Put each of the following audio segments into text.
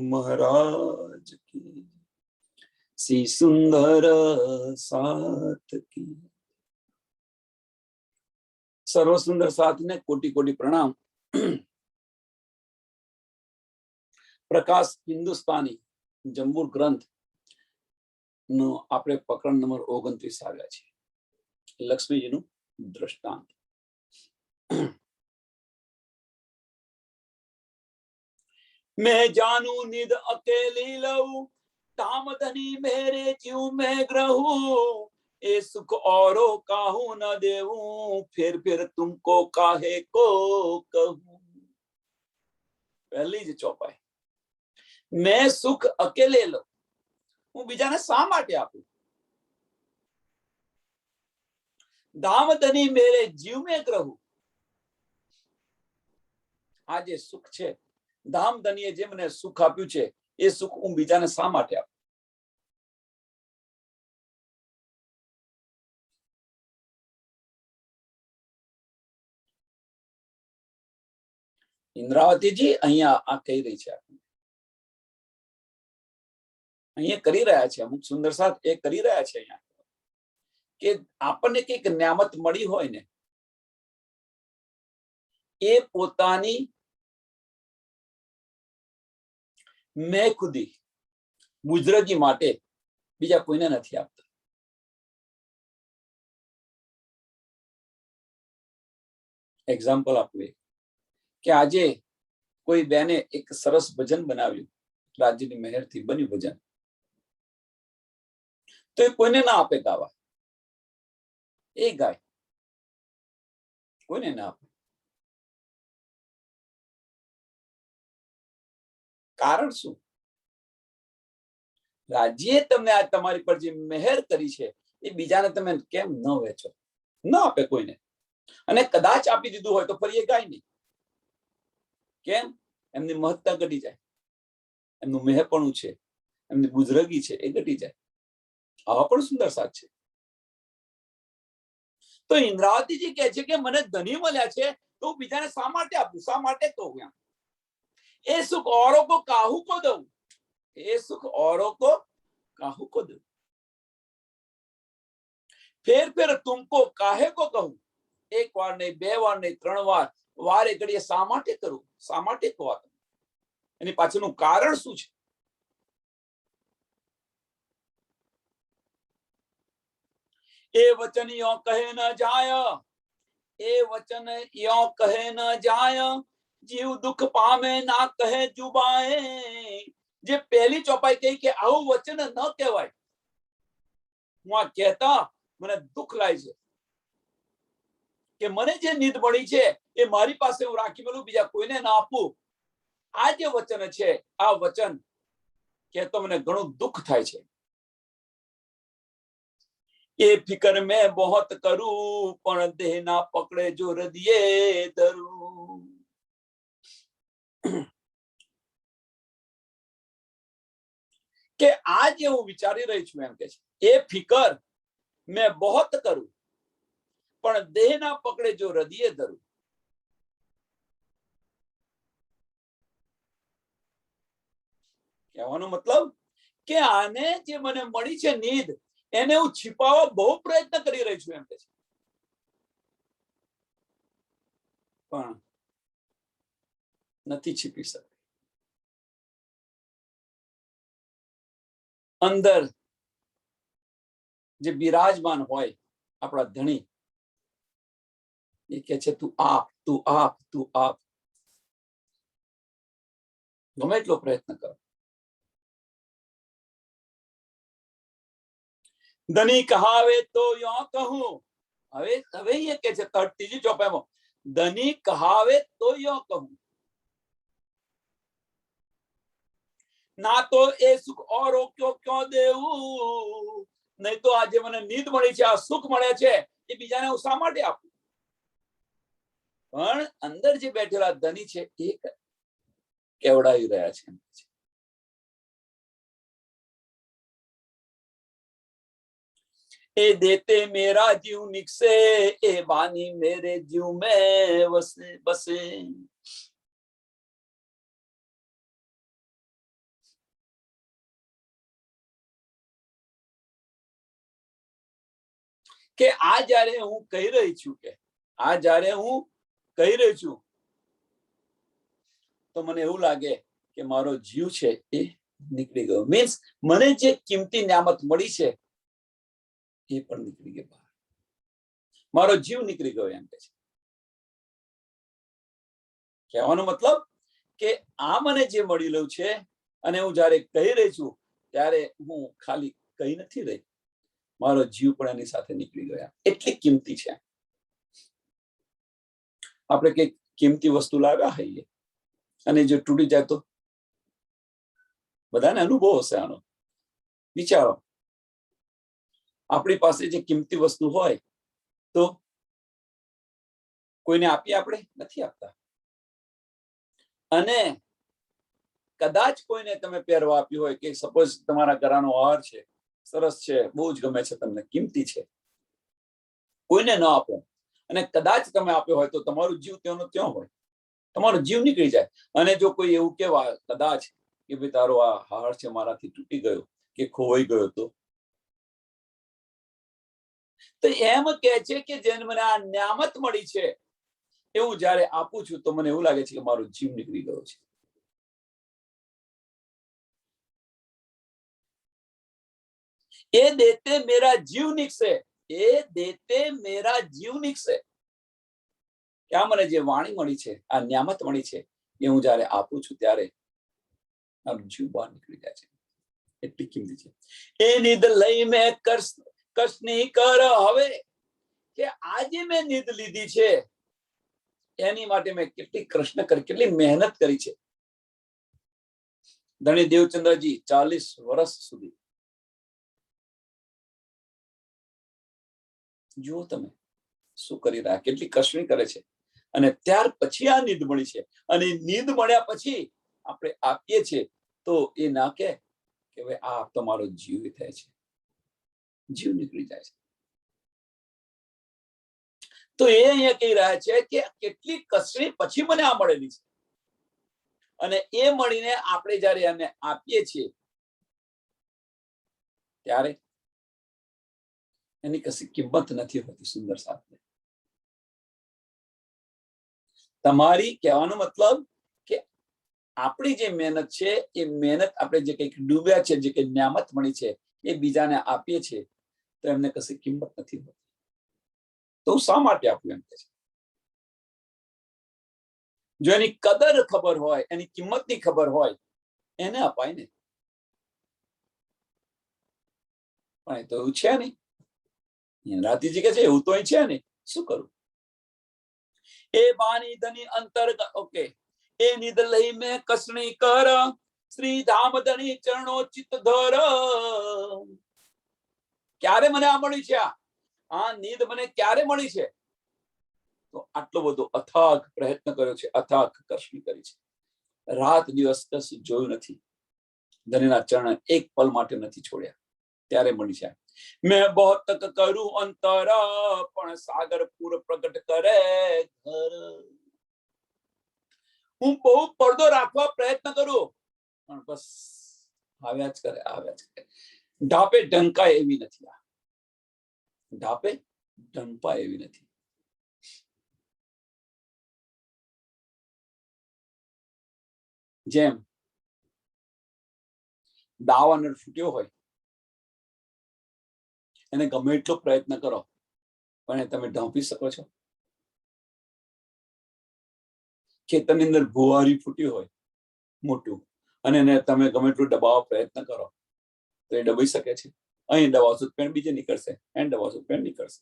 महाराज की, सी सुंदर साथ की। सर्व सुंदर साथ ने कोटि कोटि प्रणाम। प्रकाश हिंदुस्तानी जम्बूर ग्रंथ નો આપણે પ્રકરણ નંબર 29 આવ્યા છે, લક્ષ્મીજીનું દ્રષ્ટાંત। मैं जानू निध अकेली लऊ, ताम धनी मेरे जीव में ग्रहू, ए सुख औरों काहू न देवूं, फिर तुमको काहे को कहूं। पहली जी चौपाई, मैं सुख अकेले लऊ, હું બીજાને શા માટે આપું? ધામધની મેરે જીવ में ગ્રહુ, આ જે સુખ છે, ધામધનીએ જે મને સુખ આપ્યું છે, એ સુખ હું બીજાને શા માટે આપું? ઇન્દ્રાવતીજી અહીંયા આ કહી રહી છે, અહીંયા કરી રહ્યા છે, અમુક સુંદર સાથ એ કરી રહ્યા છે અહીંયા કે આપણને કઈક નિયામત મળી હોય ને, એ પોતાની મેં ખુદી બુજરગી માટે બીજા કોઈને નથી આપતા। એક્ઝામ્પલ આપવું કે આજે કોઈ બેને એક સરસ ભજન બનાવ્યું, રાજ્યની મહેરથી બન્યું ભજન, તો એ કોઈને ના આપે ગાવા, એ ગાય, કોઈને ના આપે। કારણ શું? રાજ્યે તમને આ તમારી પર જે મહેર કરી છે, એ બીજાને તમે કેમ ન વેચો, ન આપે કોઈને? અને કદાચ આપી દીધું હોય તો ફરી એ ગાય નહીં, કેમ? એમની મહત્તા ઘટી જાય, એમનું મેહપણું છે, એમની બુજરગી છે, એ ઘટી જાય। આવા પણ સુંદર સાથ છે। તો ઇન્દ્રાવતીજી કહે છે કે મને ધની મળ્યા છે, તો હું બીજાને શા માટે આપું, શા માટે કહું? એમ એ સુખ औरों को काहू को दूं, એ સુખ औरों को काहू को दूं, फिर तुमको काहे को कहूं। एक बार नहीं, बे बार नहीं, 3 વાર વારે ઘડીએ શા માટે કરું, શા માટે કહો? એની પાછળનું કારણ શું છે? એ વચન યો કહે ન જાય, એ વચન યો કહે ન જાય, જીવ દુઃખ પામે ના કહે જુબાએ। જે પહેલી ચોપાઈ કહી કે આવું વચન ન કહેવાય, હું આ કહેતા મને દુઃખ લાગે છે કે મને જે નીંદ મળી છે એ મારી પાસે હું રાખી મેલું, બીજા કોઈને ના આપું। આ જે વચન છે, આ વચન કહેતો મને ઘણું દુઃખ થાય છે। એ ફિકર મેં बहुत કરું, પણ દેહ ના પકડે જો હૃદયે ધરું। કે આ જે હું વિચારી રહી છું, એમ કે છે એ ફિકર મેં बहुत કરું, પણ દેહ ના પકડે જો હૃદયે ધરું। કહેવાનો મતલબ કે આને જે મને મળી છે નીંદ, એને હું छिपाववा બહુ પ્રયત્ન કરી રહી છું, એમ કે છે, પણ નથી छिपी શકતી। અંદર જે બિરાજમાન હોય આપણા ધણી, એ કહે છે તું આપ, તું આપ, તું આપ, ગમે એટલો પ્રયત્ન કરો। ધની કહાવે તો યો કહું, હવે હવે એ કહે છે ત્રીજી ચોપાઈમાં, ધની કહાવે તો યો કહું, ના તો એ સુખ औरों को क्यों देऊं, नहीं तो આજે મને નીંદ મળી છે, આ સુખ મળે છે, એ બીજાને હું શા માટે આપું? પણ અંદર જે બેઠેલા ધની છે એ કેવડાવી રહ્યા છે। ए देते मेरा जीव निकसे, ए बानी मेरे जीव में बसे बसे। કે આ જ્યારે હું કહી રહી છું કે આ જ્યારે હું કહી રહી છું તો મને એવું લાગે કે મારો જીવ છે એ નીકળી ગયો. મીન્સ મને જે કિંમતી નિયામત મળી છે એ પણ નીકળી ગઈ બહાર. મારો જીવ નીકળી ગયો એમ કે છે. કહેવાનો મતલબ કે આ મને જે મળી રહ્યું છે અને હું જ્યારે કહી રહી છું ત્યારે હું ખાલી કહી નથી રહી, મારો જીવ પણ એની સાથે નીકળી ગયા. એટલી કિંમતી છે. આપણે કઈક કિંમતી વસ્તુ લાવ્યા હોઈએ અને જો તૂટી જાય તો બધાને અનુભવ હશે આનો. વિચારો, આપણી પાસે જે કિંમતી વસ્તુ હોય તો કોઈને આપીએ? આપણે નથી આપતા. અને કદાચ કોઈને તમે પહેરવા આપ્યું હોય કે સપોઝ તમારા ઘરાનો હાર છે, સરસ છે, બહુ જ ગમે છે તમને, કિંમતી છે, કોઈને ન આપો અને કદાચ તમે આપ્યો હોય તો તમારું જીવ ત્યાંનો ત્યાં હોય, તમારો જીવ નીકળી જાય. અને જો કોઈ એવું કહેવાય કદાચ કે ભાઈ તારો આ હાર છે મારાથી તૂટી ગયો કે ખોવાઈ ગયો તો એમ કે છે કે જેને મને આ નિયામત મળી છે એવું જયારે આપું છું તો મને એવું લાગે છે કે મારો જીવ નીકળી ગયો છે. એ દેતે મેરા જીવ નીકળશે, એ દેતે મેરા જીવ નીકળશે. કે આ મને જે વાણી મળી છે, આ નિયામત મળી છે, એ હું જયારે આપું છું ત્યારે મારું જીવ બહાર નીકળી જાય છે. એટલી કિંમતી છે. એ નિદ લઈ મેં કસની કર હવે, કે આજે મેં નિદ લીધી છે એની માટે મેં કેટલી કૃષ્ણ કરી, કેટલી મહેનત કરી છે. ધણી દેવચંદ્રજી 40 વર્ષ સુધી, જુઓ તમે શું કરી રહ્યા, કેટલી કષ્ટણી કરે છે. અને ત્યાર પછી આ નીંદ મળી છે. અને નીંદ મળ્યા પછી આપણે આપીએ છીએ તો એ ના કે ભાઈ આ તમારો જીવ થાય છે, જીવ નીકળી જાય છે. તો એ અહીંયા કહી રહ્યા છે કે કેટલી કષ્ટણી પછી મને આ મળેલી છે. અને એ મળીને આપણે જયારે એને આપીએ છીએ ત્યારે એની કશી કિંમત નથી હોતી. સુંદર સાથે તમારી કહેવાનો મતલબ કે આપણી જે મહેનત છે એ મહેનત આપણે જે કંઈક ડૂબ્યા છે, જે કંઈ નિયામત મળી છે એ બીજાને આપીએ છીએ તો એમને કશી કિંમત નથી હોતી. તો શા માટે આપવું એમ કે છે. જો એની કદર ખબર હોય, એની કિંમતની ખબર હોય એને અપાય ને. પણ એ તો એવું છે નહીં. રાતીજી કે છે એવું તો અહીં છે નહીં, શું કરું. એ બાની ધની અંતર્ગત ઓકે. એ નિદ લઈ મેં કસણી કર, શ્રી ધામ ધણી ચરણો ચિત્ત ધર. ક્યારે મને આ મળી છે? આ નીંદ મને ક્યારે મળી છે? તો આટલો બધો અથાગ પ્રયત્ન કર્યો છે, અથાગ કષ્ટી કરી છે, રાત દિવસ કશું જોયું નથી, ધણીના ચરણ એક પલ માટે નથી છોડ્યા, ત્યારે મળી છે. મેં બહોત તક કરું અંતર, પણ સાગર પૂર પ્રગટ કરે ઘર. હું બહુ પડદો રાખવા પ્રયત્ન કરું પણ બસ આવ્યા જ કરે, આવ્યા જ કરે. ઢાપે ઢંકાય એવી નથી. આ ઢાપે ઢંપાય એવી નથી. જેમ દાવાનો ફૂટ્યો હોય, એને ગમે એટલો પ્રયત્ન કરો પણ તમે ઢાંપી શકો છો? ખેતરની અંદર ભુવારી ફૂટ્યું હોય મોટું અને એને તમે ગમે એટલું દબાવવા પ્રયત્ન કરો તો એ દબાઈ શકે છે? અહીં દબાવશો પેન બીજે નીકળશે, અહીં દબાવશો પેન નીકળશે.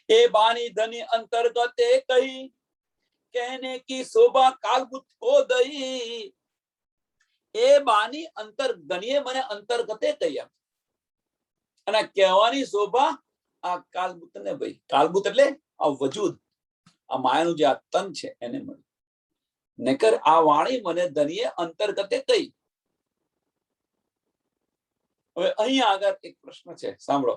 એ બાની ધની અંતર્ગત કહી, कहने की शोभा कालबुत को दई. એ બાની અંતર ધણીએ મને અંતર્ગતે કહી અને કહેવાની શોભા આ કાલબુત ને ભાઈ. કાલબુત એટલે આ વજૂદ, આ માયાનું જે આ તન છે એને મળી. નકર આ વાણી મને ધણીએ અંતર્ગતે કહી. હવે અહીંયા આગળ એક પ્રશ્ન છે, સાંભળો.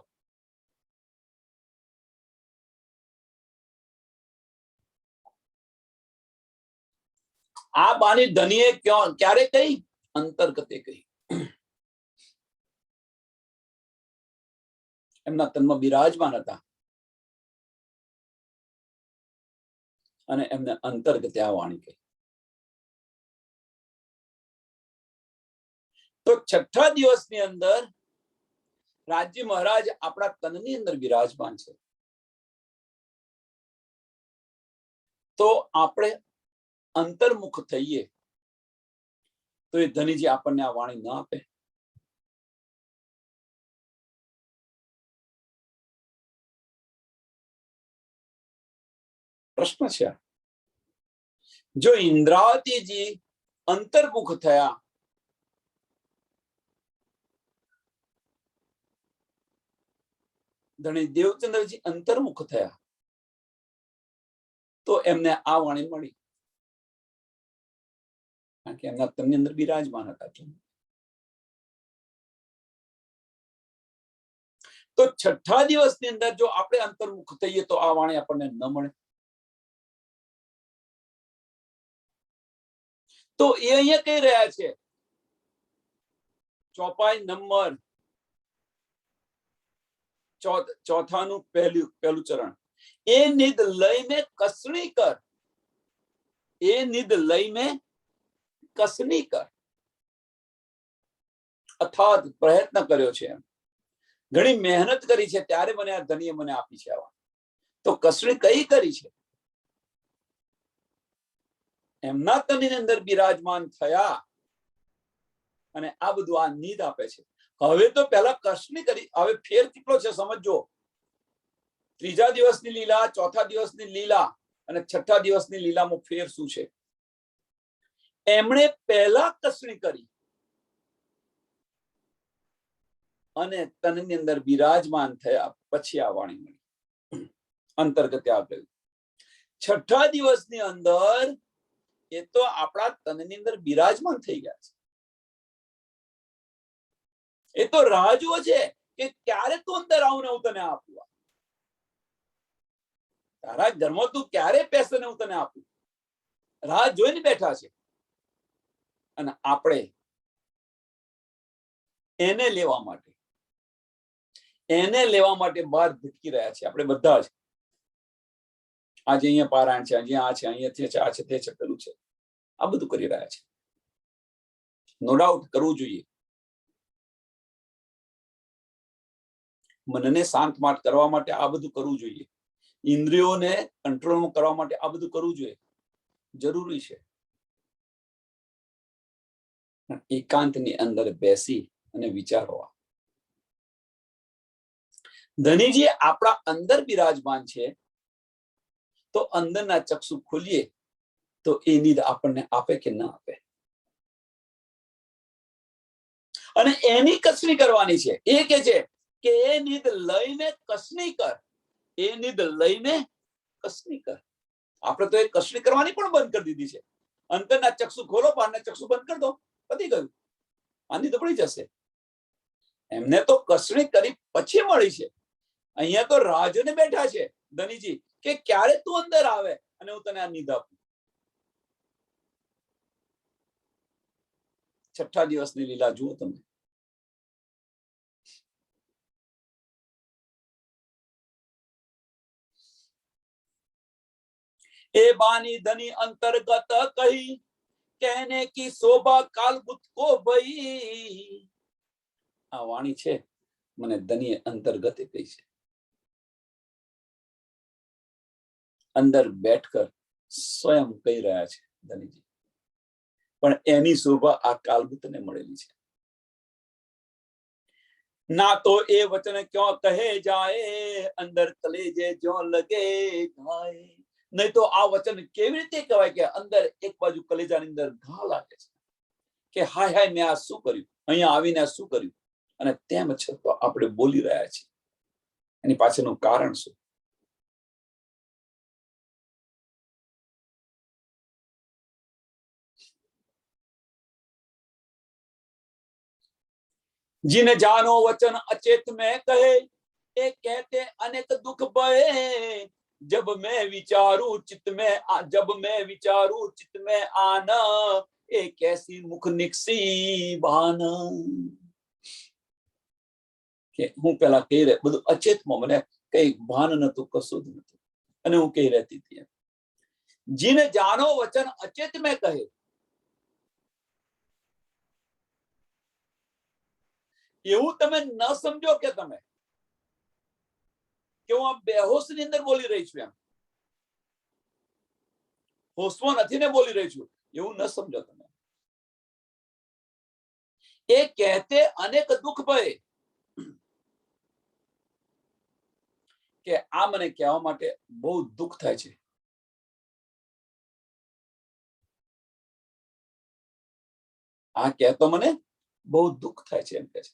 આ બાની ધનીએ ક્યારે કહી? અંતર્ગતે કહી. એમના તનમાં બિરાજમાન હતા અને એમને અંતર્ગતે આ વાણી કહી. તો છઠ્ઠા દિવસની અંદર રાજ્ય મહારાજ આપણા તનની અંદર બિરાજમાન છે. તો આપણે અંતર્મુખ થઈએ તો એ ધનીજી આપણને આ વાણી ન આપે. પ્રશ્ન છે. જો ઇન્દ્રાવતીજી અંતર્મુખ થયા, ધણી દેવચંદ્રજી અંતર્મુખ થયા, તો એમને આ વાણી મળી, કારણ કે એમના તનની અંદર બિરાજમાન હતા. તો છઠ્ઠા દિવસની અંદર જો આપણે અંતર્મુખ થઈએ તો આ વાણી આપણને ન મળે. તો એ અહીંયા કહી રહ્યા છે, ચોપાઈ નંબર ચોથાનું પહેલું ચરણ, એ નિદ લય में कसनी कर, એ નિદ લય में कसनी कर. અથાગ પ્રયત્ન કર્યો છે, ઘણી મહેનત કરી છે, ત્યારે મને આ ધનીએ મને આપી છે. આવા તો કસણી કઈ કરી છે? એમના તનની અંદર બિરાજમાન થયા અને આ બધું આ નિદ આપે છે. હવે તો પહેલા કસણી કરી, હવે ફેર કેટલો છે સમજો. ત્રીજા દિવસની લીલા, ચોથા દિવસની લીલા અને છઠ્ઠા દિવસની લીલામાં ફેર શું છે? એમણે પહેલા કસણી કરી અને તનની અંદર બિરાજમાન થયા, પછી આ વાણી મળી, અંતર્ગતે આપેલ. છઠ્ઠા દિવસની અંદર એ તો આપણા તનની અંદર બિરાજમાન થઈ ગયા છે. એ તો રાહ જુઓ છે કે ક્યારે તું અંદર આવું ને હું તને આપું, તારા ઘરમાં તું ક્યારે પેસે ને હું તને આપું, રાહ જોઈને બેઠા છે. અને આપણે એને લેવા માટે બહાર ભટકી રહ્યા છે. આપણે બધા જ આજે અહીંયા પારાયણ છે, અહીંયા આ છે, અહીંયા તે છે, આ છે, તે છે, પેલું છે, આ બધું કરી રહ્યા છે. નો ડાઉટ કરવું જોઈએ. મનને શાંત કરવા માટે આ બધું કરવું જોઈએ. ઇન્દ્રિયોને કંટ્રોલમાં કરવા માટે આ બધું કરવું જોઈએ, જરૂરી છે. એકાંતની અંદર બેસી અને વિચારવા. ધનીજી આપણા અંદર બિરાજમાન છે, તો અંદરના ચક્ષુ ખોલીએ તો એ નિદ આપણને આપે કે ના આપે. અને એની કસણી કરવાની છે. એ કે છે કે એ નિદ લઈને કસણી કર, એ નિદ લઈને કસણી કર. આપણે તો એ કસણી કરવાની પણ બંધ કરી દીધી છે. અંતરના ચક્ષુ ખોલો, બહારના ચક્ષુ બંધ કરી દો, પતી ગયું. આની તો પડી જશે. એમને તો કસણી કરી પછી મળી છે. અહીંયા તો રાજને બેઠા છે ધનીજી કે ક્યારે તું અંદર આવે અને હું તને આ નિદ આપું. છઠ્ઠા દિવસની લીલા જુઓ તમે. એ બાની ધની અંતર્ગત કહી, कहने की शोभा कालबुत को भई. આ વાણી છે મને ધનીએ અંતર્ગતે કહી છે. અંદર બેઠકર સ્વયં કહી રહ્યા છે ધનીજી, પણ એની શોભા આ કાલબુતને મળેલી છે. ના તો એ વચન ક્यों કહે જાય, અંદર કલેજે જો લગે ઘાય. નહીં તો આ વચન કેવી રીતે કહેવાય કે અંદર એક બાજુ કલેજાની અંદર ઘા લાગે છે કે હાય હાય મેં આ શું કર્યું, અહીંયા આવીને આ શું કર્યું. અને તેમ છતાં આપણે બોલી રહ્યા છીએ. એની પાછળનું કારણ શું? जिन जानो वचन अचेत में कहे, ए कहते अनेक दुख बहे, जब मैं विचारूं चित्त में आना, एक ऐसी मुख निकसी बान કે હું પેલા કહી રહે બધું અચેતમાં મને કઈ ભાન નતું, કશું જ નતું, અને હું કહી રહેતી હતી. જીને જાનો વચન અચેત में કહે, એવું તમે ન સમજો કે તમે કે હું આ બેહોશ ની અંદર બોલી રહી છું, એમ હોશમાં નથી ને બોલી રહી છું, એવું ન સમજો તમે. એ કહેતે અનેક દુઃખ ભય, કે આ મને કહેવા માટે બહુ દુઃખ થાય છે. આ કહેતો મને બહુ દુઃખ થાય છે, એમ કહે છે.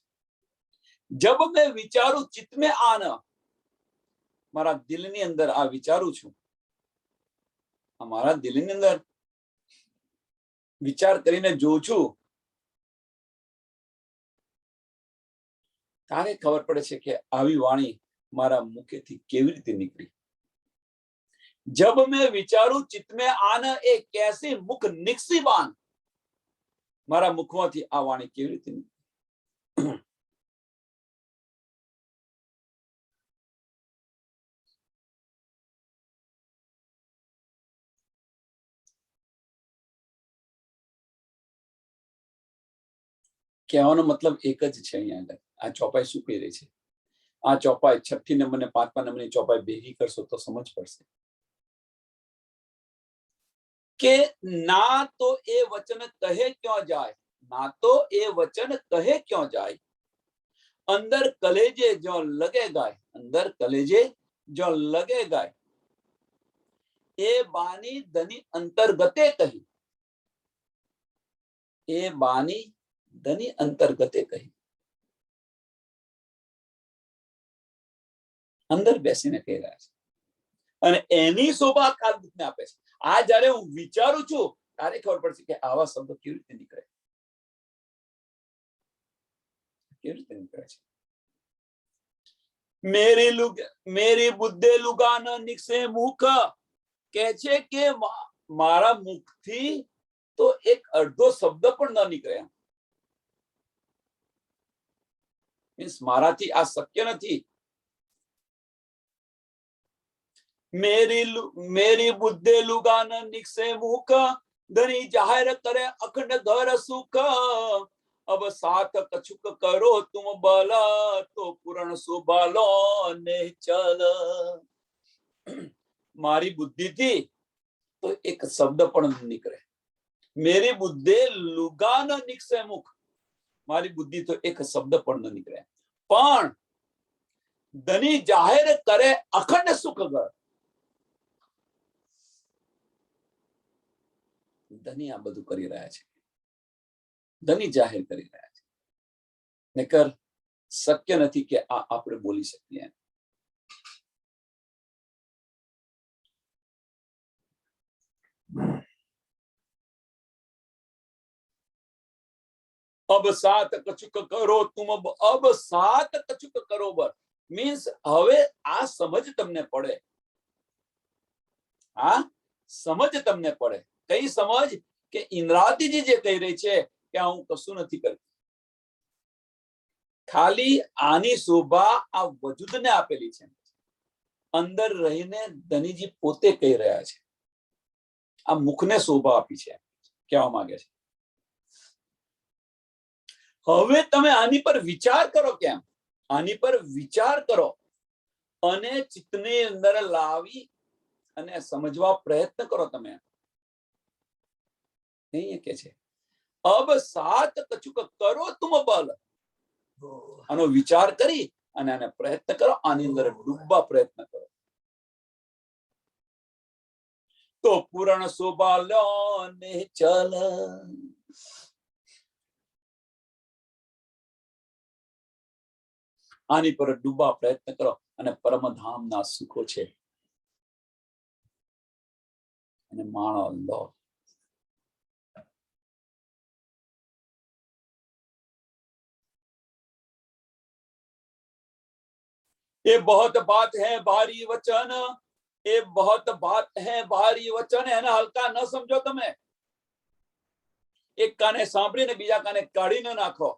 જબ મેં વિચારું ચિત્ત में આના, મારા દિલની અંદર આ વિચારું છું, મારા દિલની અંદર વિચાર કરીને જોઉં છું, તારે ખબર પડે છે કે આવી વાણી મારા મુખેથી કેવી રીતે નીકળી. જબ મેં વિચારું ચિત્ત में આના, એ कैसी મુખ નિકસી બાન, મારા મુખમાંથી આ વાણી કેવી રીતે નીકળી. કહેવાનો મતલબ એક જ છે. અહીંયા આગળ આ ચોપાઈ શું કહી રહી છે, આ ચોપાઈ 6ઠ્ઠી નંબર ને 5મા નંબરની ચોપાઈ ભેગી કરશો તો સમજ પડશે કે ના તો એ વચન કહે ક્यों જાય, ना तो ये वचन कहे क्यों जाए, अंदर कलेजे जो लगे गाय, अंदर कलेजे जो लगे गाय, ए बानी धनी अंतर्गते कही, ए बानी धनी अंतर्गते कही, અંદર બેસીને કહી રહ્યા છે, અને એની શોભા કાલદૂતને આપે છે. આ જ્યારે હું વિચારું છું ત્યારે ખબર પડશે કે આવા શબ્દો કેવી રીતે નીકળે, કેવી રીતે નીકળે છે. મેરી બુદ્ધે લુગાન નિકસે મુખ, કહે છે કે મારા મુખથી તો એક અડધો શબ્દ પણ ન નીકળે. મીન્સ મારાથી આ શક્ય નથી. मेरी बुद्धे लुगान निकसे मुख, धनी जाहिर करे अखंड घर सुख, अब साथ कछुक करो तुम बल, तो पूर्ण सुबालो ने चल. मारी बुद्धि थी तो एक शब्द पण निकले. मेरी बुद्धे लुगान निकसे मुख, मारी बुद्धि तो एक शब्द पण न निकले, पण धनी जाहिर करे अखंड सुख घर, ધની આ બધું કરી રહ્યા છે, ધની જાહેર કરી રહ્યા છે, નકર શક્ય નથી કે આ આપણે બોલી શકીએ. अब सात कछुक करो तुम, अब सात कछुक करो बर, मीन्स હવે આ સમજ તમને પડે, આ સમજ તમને પડે. કઈ સમજ કે ઇન્દ્રાવતીજી જે કહી રહી છે કે હું કશું નથી કરતી, ખાલી આની શોભા આ વજૂદને આપેલી છે, અંદર રહીને ધનીજી પોતે કહી રહ્યા છે, આ મુખને શોભા આપી છે, કહેવા માંગે છે. હવે તમે આની પર વિચાર કરો, કેમ આની પર વિચાર કરો અને ચિત્તની અંદર લાવી અને સમજવા પ્રયત્ન કરો. તમે નહીં કે છે અબ સાત કછુક કરો તુમ બલ, આનો વિચાર કરી અને આને પ્રયત્ન કરો, આની અંદર ડૂબવા પ્રયત્ન કરો, તો પૂર્ણ શોભાલો ને ચલ. આની પર ડૂબવા પ્રયત્ન કરો અને પરમધામના સુખો છે અને માણો લો. ये बहुत बात है भारी वचन, એ બહોત બાત હે ભારી વચન, એને હલકા ન સમજો તમે. એક કાને સાંભળીને બીજા કાને કાઢીને નાખો,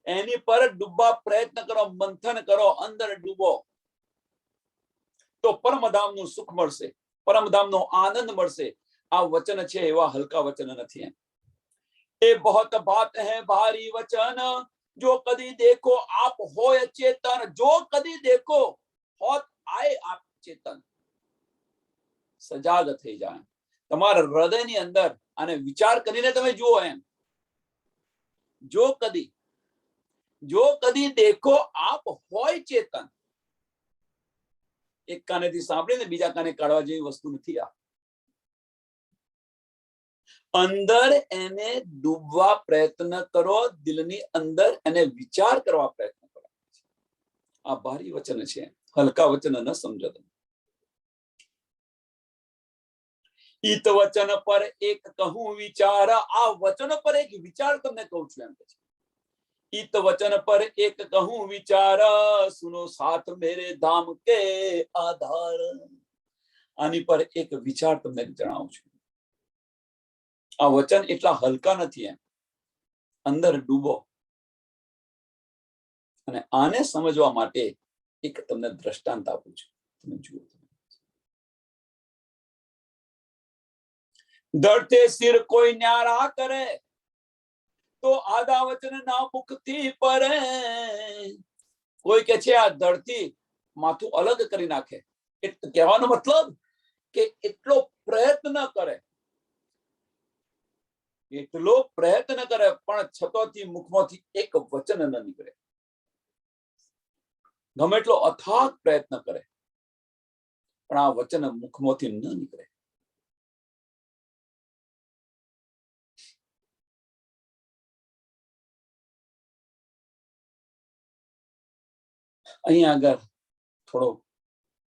એની પર ડૂબવા પ્રયત્ન કરો, મંથન કરો, અંદર ડૂબો, તો પરમધામનું સુખ મળશે, પરમધામનો આનંદ મળશે. આ વચન છે એવા હલકા વચન નથી. એ બહોત બાત હે ભારી વચન, જો કદી દેખો આપ હોય ચેતન, જો કદી દેખો હોત આય આપ ચેતન. સજાગ થઈ જાય તમારા હૃદયની અંદર, અને વિચાર કરીને તમે જુઓ એમ. જો કદી દેખો આપ હોય ચેતન. એક કાનેથી સાંભળીને બીજા કાને કાઢવા જેવી વસ્તુ નથી આ. અંદર એને ડૂબવા પ્રયત્ન કરો, દિલની અંદર એને વિચાર કરવા પ્રયત્ન કરો. આ ભારી વચન છે, હલકા વચન ન સમજો તમે. ઈત વચન પર એક કહું વિચાર, આ વચન પર એક વિચાર તમને કહું છું એમ કે છે. ઈત વચન પર એક કહું વિચાર, સુનો સાથ મેરે ધામ કે આધાર. આની પર એક વિચાર તમને જણાવું છું. આ વચન એટલા હલકા નથી એમ. અંદર ડૂબો. અને આને સમજવા માટે એક તમને દ્રષ્ટાંત આપું છું, તમે જુઓ. ધરતે સિર કોઈ ન્યારા કરે, તો આધા વચન ના મુખથી પરે. કોઈ કે છે આ ધરતી માથું અલગ કરી નાખે, કહેવાનો મતલબ કે એટલો પ્રયત્ન કરે, એટલો પ્રયત્ન કરે, પણ છતોથી મુખમાંથી એક વચન ન નીકળે. ગમે એટલો અથાગ પ્રયત્ન કરે, પણ આ વચન મુખમાંથી ન નીકળે. અહીંયા આગળ થોડો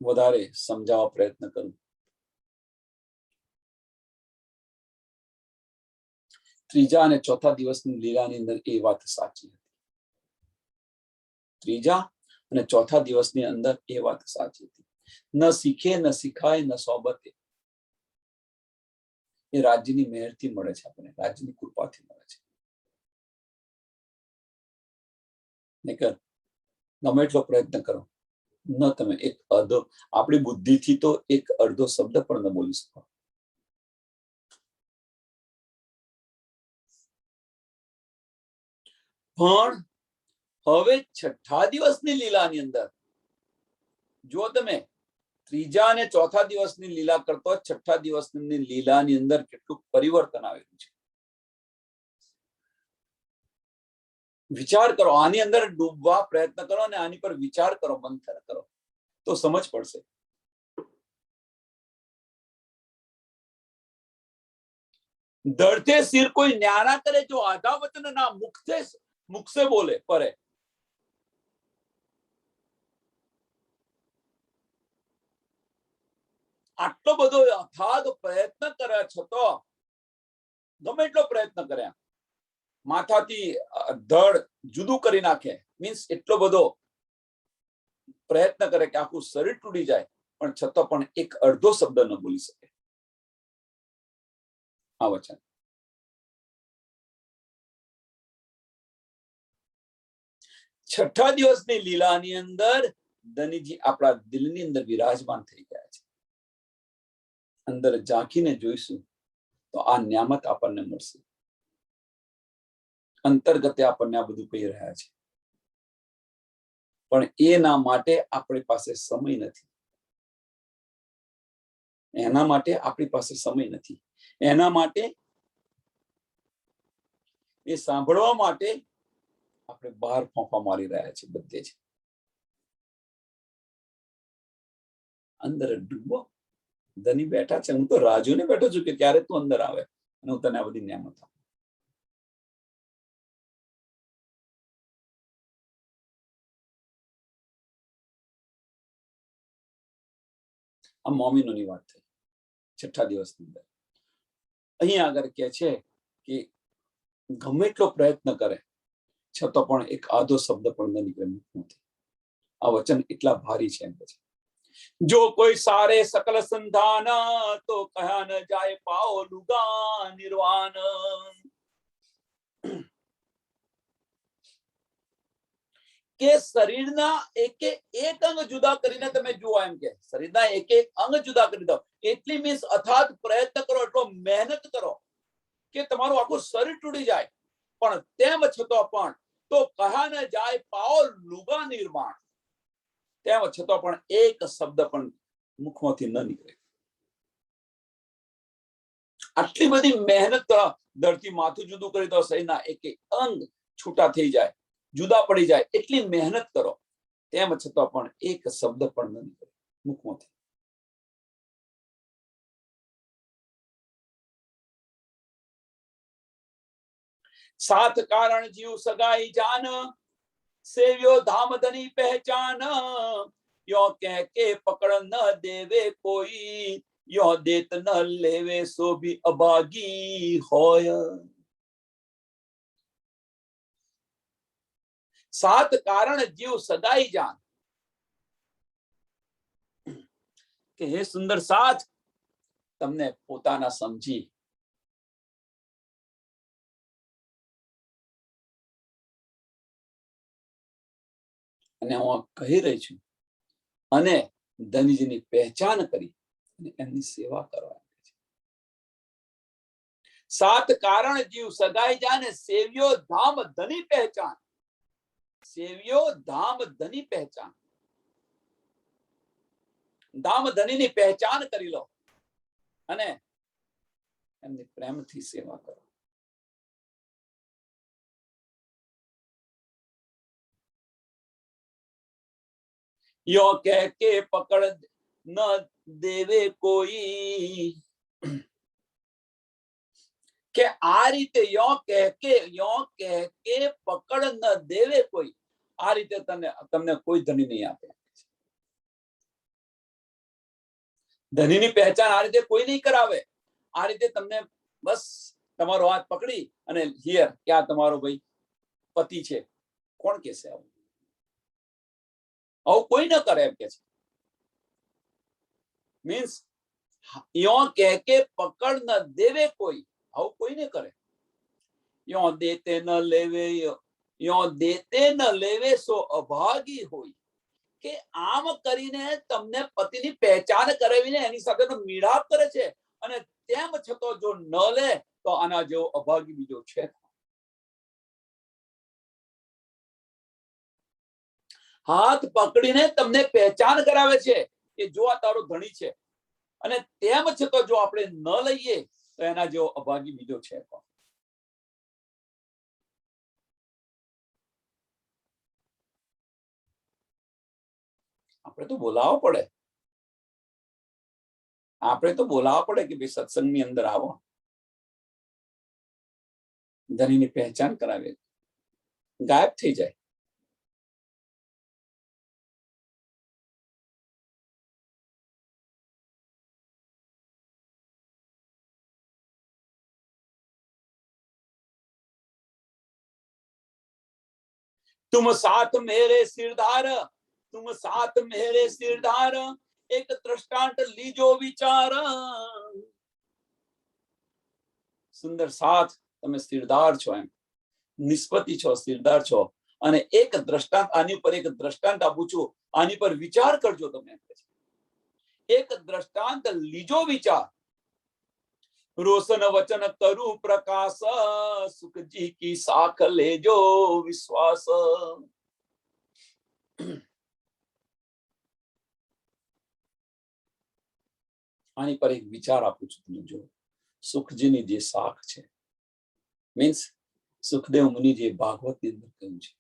વધારે સમજાવવા પ્રયત્ન કરું. ત્રીજા અને ચોથા દિવસની લીલાની અંદર એ વાત સાચી હતી. ત્રીજા અને ચોથા દિવસની અંદર એ વાત સાચી હતી. ન શીખે, ન શીખાય, ન સોબતે. એ રાજ્યની મહેરથી મળે છે આપણને, રાજ્યની કૃપાથી મળે છે. નહીંતર ગમે એટલો પ્રયત્ન કરો, ન તમે એક અડધો, આપણી બુદ્ધિથી તો એક અડધો શબ્દ પણ ન બોલી શકો. પણ હવે છઠ્ઠા દિવસની લીલાની અંદર જો તમે ત્રીજા અને ચોથા દિવસની લીલા કરતો, છઠ્ઠા દિવસની લીલાની અંદર કેટલું પરિવર્તન આવેલું છે. વિચાર કરો, આની અંદર ડૂબવા પ્રયત્ન કરો અને આની પર વિચાર કરો, મંથન કરો, તો સમજ પડશે. ધરતે સિર કોઈ ન્યારા કરે, જો આધા વચન ના મુખ से બોલે પરે. આટલો બધો અથાગ પ્રયત્ન કર્યા છતો, ગમે એટલો પ્રયત્ન કર્યા, માથાથી ધડ જુદું કરી નાખે, મીન્સ એટલો બધો પ્રયત્ન કરે કે આખું શરીર તૂટી જાય, પણ છતાં પણ એક અડધો શબ્દ ન બોલી શકે. આ વચન છઠ્ઠા દિવસની લીલાની અંદર ધનીજી આપણા દિલની અંદર વિરાજમાન થઈ ગયા છે. અંદર ઝાંખીને જોઈશું તો આ નિયામત આપણને મળશે. અંતર્ગતે આપણને આ બધું કહી રહ્યા છે, પણ એના માટે આપણી પાસે સમય નથી. એના માટે આપણી પાસે સમય નથી. એના માટે, એ સાંભળવા માટે આપણે બહાર ફોંફા મારી રહ્યા છે બધે જ. અંદર ડૂબો. ધની બેઠા છે, હું તો રાહ જોઈને બેઠો છું કે ક્યારે તું અંદર આવે અને હું તને આ બધી નિયામત આપું. આ મોમીનોની વાત થઈ છઠ્ઠા દિવસની અંદર. અહીંયા આગળ કે છે કે ગમે એટલો પ્રયત્ન કરે છતાં પણ એક આધો શબ્દ પણ ન નીકળે મુખમાંથી. આ વચન એટલા ભારી છે એમ કે છે. जो कोई सारे सकल संधान, तो कहा न जाए पाओ लुगा निर्वाण। કે શરીરના એક એક અંગ જુદા કરીને તમે જુઓ, એમ કે શરીરના એક એક અંગ જુદા કરી દો, એટલી મીન્સ અથાગ પ્રયત્ન કરો, એટલો મહેનત કરો કે તમારું આખું શરીર તૂટી જાય, પણ તેમ છતાં પણ તો કહા ન જાય પાઓ લુગા નિર્માણ, તેમ છતાં પણ એક શબ્દ પણ મુખમાંથી ન નીકળે. આટલી બધી મહેનત, ધરતી માથું જુદું કરી દો, શરીરના એક એક અંગ છૂટા થઈ જાય, जुदा पड़ी जाए, एटली मेहनत करो, तेम छतां पण एक शब्द पण न निकळे मुखमांथी. सात कारण जीव सगाई जान, सेव्यो धाम धनी पहचान, यो कह के पकड़ न देवे कोई, यो देत न लेवे सो भी अभागी होय. सात कारण जीव सगाई जान, કે હે સુંદર સાથ, તમને પોતાના સમજી અને હું કહી રહી છું, અને ધનજીની પહેચાન કરી અને એમની સેવા કરવા. सात कारण जीव सगाई जाने, सेव्यो धाम धनी पहचान, सेव्यो धाम धनी पहचान, धाम धनी ની પહેચાન કરી લો અને એમની પ્રેમથી સેવા કરો. यो कह के पकड़ न देवे कोई, કે આ રીતે यो कह के पकड़ न देवे कोई, આ રીતે તમને કોઈ ધની નહીં આપે. ધનીની પહેચાન આ રીતે કોઈ નહીં કરાવે. આ રીતે તમને બસ તમારો હાથ પકડી અને હિયર કે આ તમારો ભાઈ પતિ છે, કોણ કહેશે આવું? આવું કોઈ ન કરે એમ કે છે. મીન્સ यो कह के पकड़ न देवे कोई, આવું કોઈ ન કરે. यो देते न लेवे, यो देते न लेवे सो अभागी होई, કે આમ કરીને તમને પતિની પહેચાન કરાવીને એની સાથેનો મિલાપ કરે છે, અને તેમ છતાં જો ન લે તો આના જેવો અભાગી બીજો છે. હાથ પકડીને તમને પહેચાન કરાવે છે કે જો આ તારો ધણી છે, અને તેમ છતાં જો આપણે ન લઈએ તો એના જેવો અભાગી બીજો છે. આપણે તો બોલાવવા પડે, આપણે તો બોલાવવા પડે કે ભાઈ સત્સંગની અંદર આવો, ધણીની પહેચાન કરાવે, ગાયબ થઈ જાય. तुम साथ मेरे सिरधार, तुम साथ मेरे सिरधार, एक दृष्टांत लीजो विचार. सुंदर साथ, તમે સિરદાર છો, એમ નિષ્પતિ છો, સિરદાર છો, અને એક દ્રષ્ટાંત, આની પર એક દ્રષ્ટાંત આપું છું, આની પર વિચાર કરજો તમે. એક દ્રષ્ટાંત લીજો વિચાર, रोशन वचन करु प्रकाश, सुख जी की साख ले जो विश्वास. આની પર એક વિચાર આપું છું તમે જો. સુખજીની જે શાખ છે, મીન્સ સુખદેવ મુનિ જે ભાગવતની અંદર કહ્યું છે,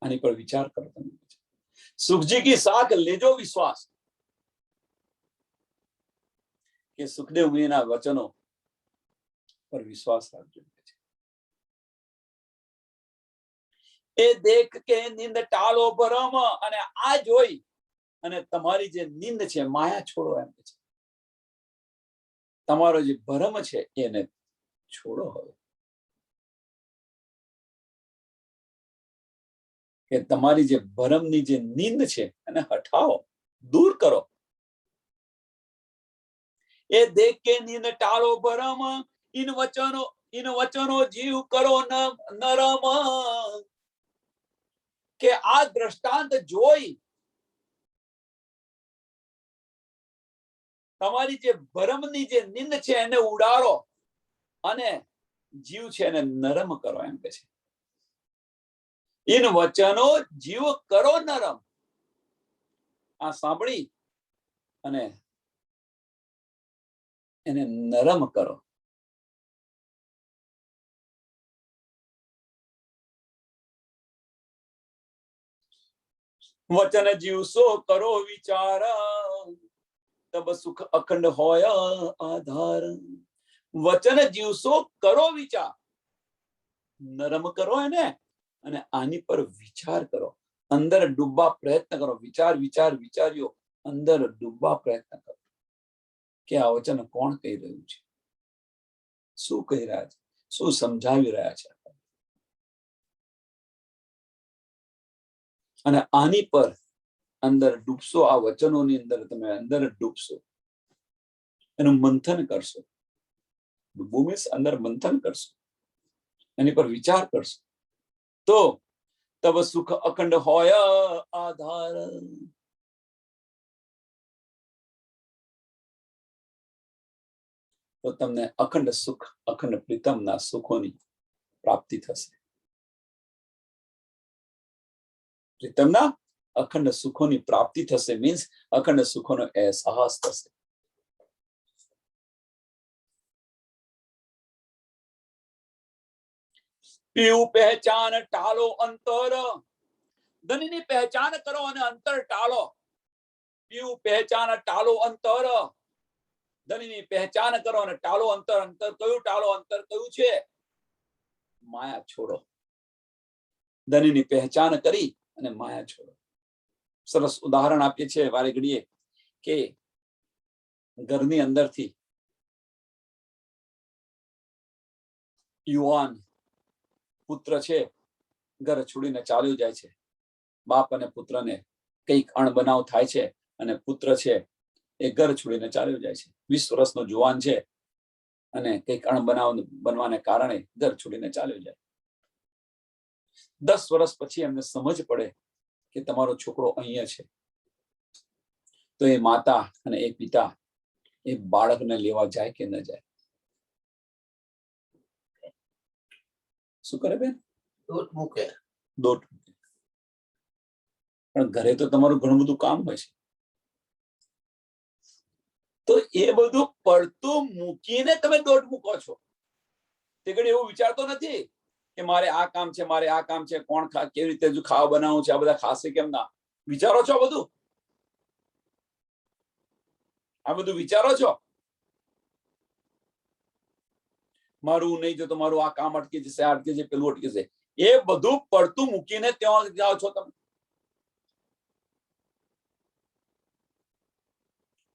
આની પર વિચાર કરો તમે. સુખજી की साख लेजो विश्वास, કે સુખદેવ મુનિના વચનો પર વિશ્વાસ રાખજો. એ દેખ કે નિંદ ટાળો ભરમ, અને આ જોઈ અને તમારી જે નિંદ છે, માયા છોડો, એમ કે છે. તમારો જે ભરમ છે એને છોડો હવે. કે તમારી જે ભરમની જે નીંદ છે એને હટાવો, દૂર કરો. એ દેખ કે નીંદ ટાળો ભરમ, ઇન વચનો જીવ કરો નરમ. કે આ દ્રષ્ટાંત જોઈ તમારી જે ભરમની જે નીંદ છે એને ઉડાડો અને જીવ છે એને નરમ કરો, એમ કે છે. ઇન વચનો જીવ કરો નરમ. આ સાંભળી અને એને નરમ કરો. વચન જીવશો કરો વિચાર, તબ સુખ અખંડ હોય આધાર. વચન જીવશો કરો વિચાર, નરમ કરો એને અને આની પર વિચાર કરો, અંદર ડૂબવા પ્રયત્ન કરો. વિચાર્યો અંદર ડૂબવા પ્રયત્ન કરો કે આ વચન કોણ કહી રહ્યું છે, શું કહી રહ્યા છે, શું સમજાવી રહ્યા છે. અને આની પર અંદર ડૂબશો, આ વચનોની અંદર તમે અંદર ડૂબશો, એનું મંથન કરશો. ડૂબવું મીન્સ અંદર મંથન કરશો, એની પર વિચાર કરશો, તો તબ સુખ અખંડ હોય આધાર. તો તમને અખંડ સુખ, અખંડ પ્રીતમના સુખોની પ્રાપ્તિ થશે. પ્રીતમના અખંડ સુખોની પ્રાપ્તિ થશે મીન્સ અખંડ સુખોનો અહેસાસ થશે. પીવું પહેચાન ટાળો અંતર. ધનની પહેચાન કરો અને અંતર ટાળો. પીવું પહેચાન ટાળો અંતર. ધનની પહેચાન કરો અને ટાળો અંતર. અંતર કયું ટાળો? અંતર કયું છે? માયા છોડો. ધનની પહેચાન કરી અને માયા છોડો. સરસ ઉદાહરણ આપીએ છીએ વારે ઘડીએ કે ઘરની અંદરથી યુવાન પુત્ર છે, ઘર છોડીને ચાલ્યો જાય છે. બાપ અને પુત્રને કઈક અણબનાવ થાય છે અને પુત્ર છે એ ઘર છોડીને ચાલ્યો જાય છે. 20 વર્ષનો જુવાન છે અને કઈક અણબનાવ બનવાને કારણે ઘર છોડીને ચાલ્યો જાય. 10 વર્ષ પછી એમને સમજ પડે કે તમારો છોકરો અહીંયા છે. તો એ માતા અને એ પિતા એ બાળકને લેવા જાય કે ન જાય? શું કરે બેન? દોટ મૂકે. પણ ઘરે તો તમારું ઘણું બધું કામ હોય છે. તો એ બધું પડતું મૂકીને તમે દોટ મૂકો છો. તે ઘડી એવું વિચારતો નથી કે મારે આ કામ છે, મારે આ કામ છે, કોણ કેવી રીતે ખાવા બનાવવું છે, આ બધા ખાશે કેમ ના? વિચારો છો બધું? આ બધું વિચારો છો? મારું નહીં જો તમારું આ કામ અટકી જશે, આ અટકી જશે, પેલું અટકી જશે. એ બધું પડતું મૂકીને ત્યાં જાઓ છો તમે.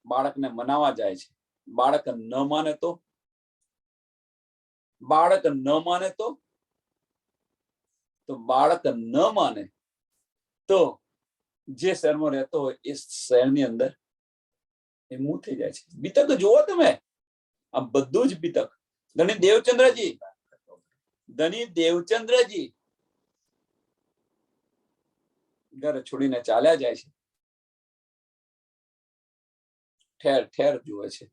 બાળકને મનાવવા જાય છે. બાળક ન માને તો? બાળક ન માને તો? બાળક ન માને તો જે શહેરમાં રહેતો હોય એ શહેરની અંદર એ મું થઈ જાય છે. બીતક જુઓ તમે, આ બધું જ બીતક. ધની દેવચંદ્રજી ઘર છોડીને ચાલ્યા જાય છે. ઠેર ઠેર જુએ છે,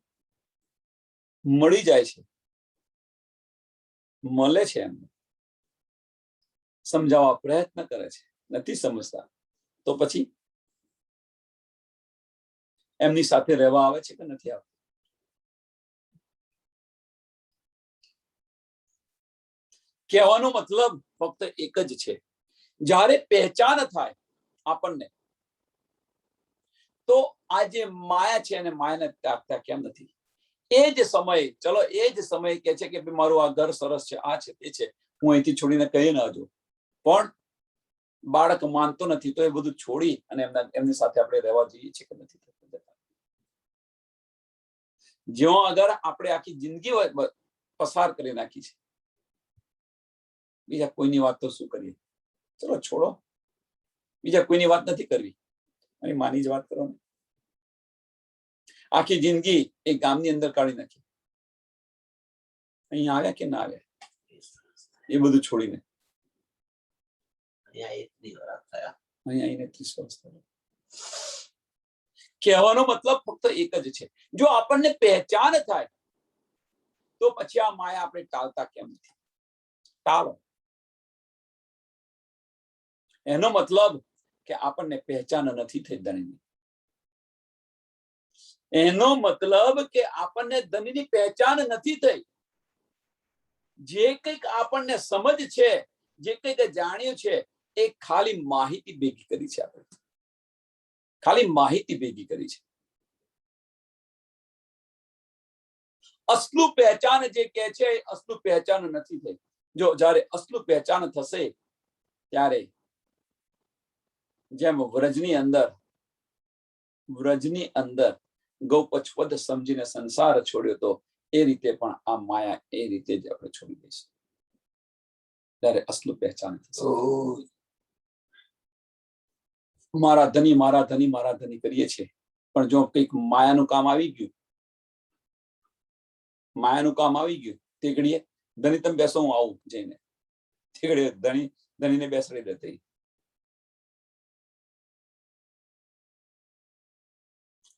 મળી જાય છે, મળે છે, એમને સમજાવવા પ્રયત્ન કરે છે, નથી સમજતા. તો પછી એમની સાથે રહેવા આવે છે કે નથી આવતા? કહેવાનો મતલબ ફક્ત એક જ છે, જ્યારે પહેચાન થાય આપણને તો આ જે માયા છે અને માયાને ત્યાગતા કેમ નથી? એ જ સમય, ચલો એ જ સમય કે છે કે મારું આ ઘર સરસ છે, આ છે, તે છે, હું અહીંથી છોડીને કઈ ના જાઉં. પણ બાળક માનતો નથી તો એ બધું છોડી અને એમની સાથે આપણે રહેવા જઈએ છીએ કે નથી જતા? જ્યાં આગળ આપણે આખી જિંદગી પસાર કરી નાખી છે, બીજા કોઈની વાત તો શું કરીએ? ચલો છોડો. બીજા કોઈની વાત નથી કરવી, અને માની જ વાત કરો ને. આખી જિંદગી એક ગામની અંદર કાઢી નાખી, અહીંયા આવ્યા કે ના આવ્યા એ બધું છોડીને અહીંયા આવીને 30 વર્ષ થયા. કહેવાનો મતલબ ફક્ત એક જ છે, જો આપણને પહેચાન થાય તો પછી આ માયા આપણે ટાળતા કેમ નથી? ટાળો. એનો મતલબ કે આપણને પહેચાન નથી થઈ ધણીની. એનો મતલબ કે આપણને ધણીની પહેચાન નથી થઈ. જે કંઈક આપણને સમજ છે, જે કંઈક જાણ્યું છે, એ ખાલી માહિતી ભેગી કરી છે. આપણે ખાલી માહિતી ભેગી કરી છે. અસલું પહેચાન જે કહે છે, અસલું પહેચાન નથી થઈ. જો જ્યારે અસલું પહેચાન થશે ત્યારે જેમ વ્રજની અંદર ગૌપચવદ સમજીને સંસાર છોડ્યો તો એ રીતે પણ આ માયા એ રીતે જ આપણે છોડી દઈશું ત્યારે અસલું પહેચાન થશે. મારા ધની મારા ધની મારા ધની કરીએ છીએ, પણ જો કંઈક માયાનું કામ આવી ગયું તે ઘડીએ ધની તમે બેસો હું આવું જઈને તે ઘડીએ ધણીને બેસાડી દેતી.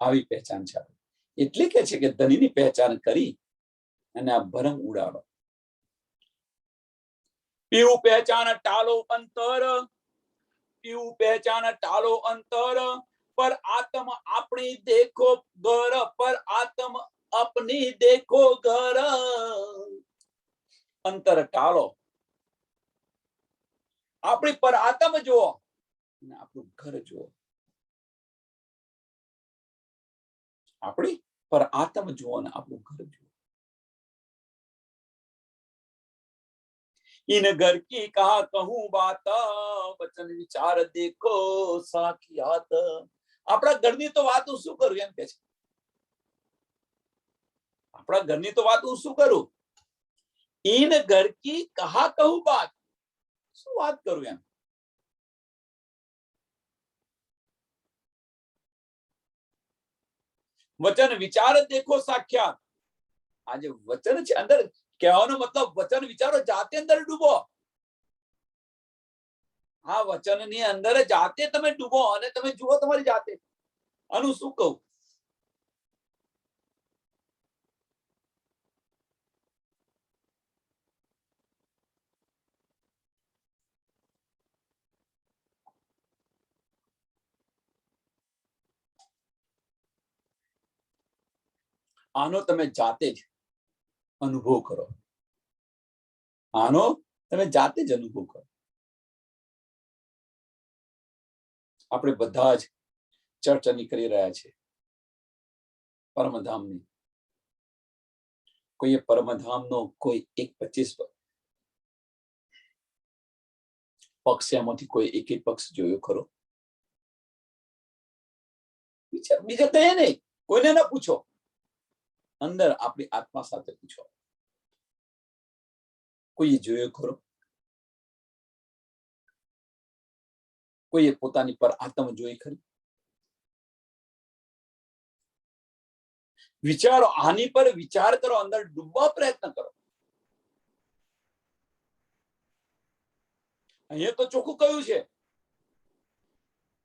આવી પહેચાન છે. એટલે કે છે કે ધનીની પહેચાન કરી અને આ ભરમ ઉડાડો. પીવું પહેચાન ટાલો અંતર, પીવું પહેચાન ટાલો અંતર, પર આત્મ આપણી દેખો ઘર, પર આત્મ अपनी देखो घर. અંતર ટાળો, આપણી પર આત્મ જુઓ અને આપણું ઘર જુઓ. આપણી પર આત્મ જુઓ અને આપણું ઘર જુઓ. इन घर की कहा कहूं बात, वचन विचार देखो साखियात. આપણા ઘરની તો વાત હું શું કરું એમ કે છે. આપણા ઘરની તો વાત હું શું કરું? इन घर की कहा कहूं बात, શું વાત કરું એમ. વચન વિચાર દેખો સાક્ષાત. આજે વચન છે અંદર, કહેવાનો મતલબ વચન વિચારો જાતે અંદર ડૂબો. આ વચનની અંદર જાતે તમે ડૂબો અને તમે જુઓ તમારી જાતે. આનું શું કહું? આનો તમે જાતે જ અનુભવ કરો. આનો તમે જાતે જ અનુભવ કરો. આપણે બધા જ ચર્ચા કરી રહ્યા છે પરમધામની. કોઈએ પરમધામનો કોઈ 1-25 પક્ષ, એમાંથી કોઈ એક પક્ષ જોયો ખરો? બીજા કહે નહીં, કોઈને ના પૂછો, અંદર આપણી આત્મા સાથે પૂછો. કોઈએ જોયો ખરો? કોઈએ પોતાની પર આત્મ જોઈ ખરી? વિચારો, આની પર વિચાર કરો, અંદર ડૂબવા પ્રયત્ન કરો. અહીંયા તો ચોખ્ખું કહ્યું છે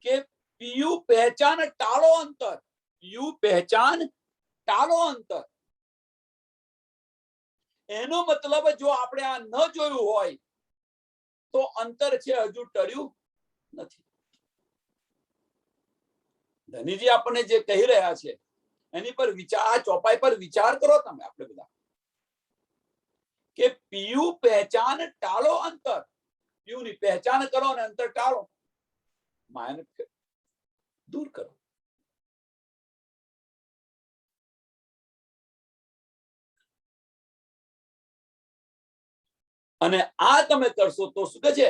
કે પીયું પહેચાન ટાળો અંતર, પીયું પહેચાન ટાળો અંતર. એનો મતલબ જો આપણે આ ન જોયું હોય તો અંતર છે હજુ ટળ્યું નથી. ધનીજી આપણને જે કહી રહ્યા છે એની પર વિચાર, ચોપાઈ પર વિચાર કરો તમે. આપણે બધા કે પીયું પહેચાન ટાળો અંતર. પીયુંની પહેચાન કરો અને અંતર ટાળો. માયાને દૂર કરો. અને આ તમે કરશો તો શું કહે છે?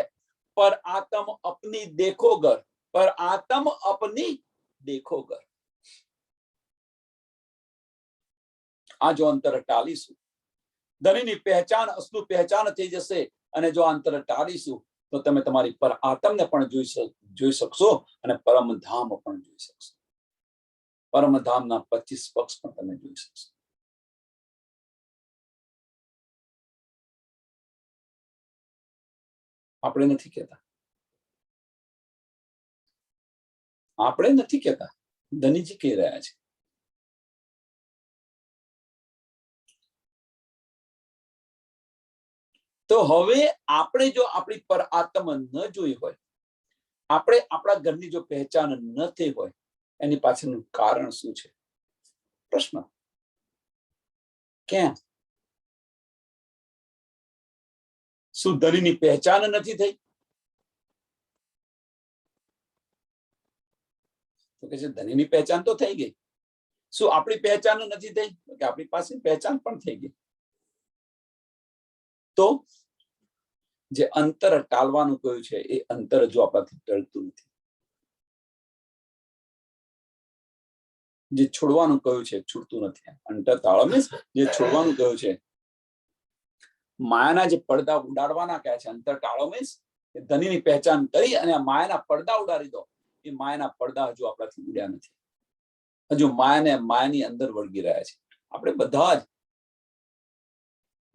પર આત્મ અપની દેખો ઘર, પર આત્મ અપની દેખો ઘર. આ જો અંતર ટાળીશું, ધનીની પહેચાન અસલું પહેચાન થઈ જશે. અને જો અંતર ટાળીશું તો તમે તમારી પર આત્મને પણ જોઈ શકશો અને પરમધામ પણ જોઈ શકશો. પરમધામના 25 પક્ષ પણ તમે જોઈ શકશો. આપણે નથી કહેતા, ધનીજી કહી રહ્યા છે. તો હવે આપણે જો આપણી પર આત્મ ન જોઈ હોય, આપણે આપણા ઘરની જો પહેચાન ન થઈ હોય, એની પાછળનું કારણ શું છે? પ્રશ્ન. કેમ? શું ધનીની પહેચાન નથી થઈ? તો કે છે ધનીની પહેચાન તો થઈ ગઈ. શું આપણી પહેચાન નથી થઈ? કે આપણી પાસે પહેચાન પણ થઈ ગઈ. તો જે અંતર ટાળવાનું કહ્યું છે એ અંતર જો આપણાથી ટળતું નથી, જે છોડવાનું કહ્યું છે છૂટતું નથી. અંતર ટાળો મીન્સ જે છોડવાનું કહ્યું છે, માયાના જે પડદા ઉડાડવાના કહે છે. અંતર ટાળો મીન્સ ધનીની પહેચાન કરી અને માયાના પડદા ઉડાડી દો. એ માયાના પડદા હજુ આપણાથી ઉડ્યા નથી. હજુ માયાની અંદર વળગી રહ્યા છે. આપણે બધા જ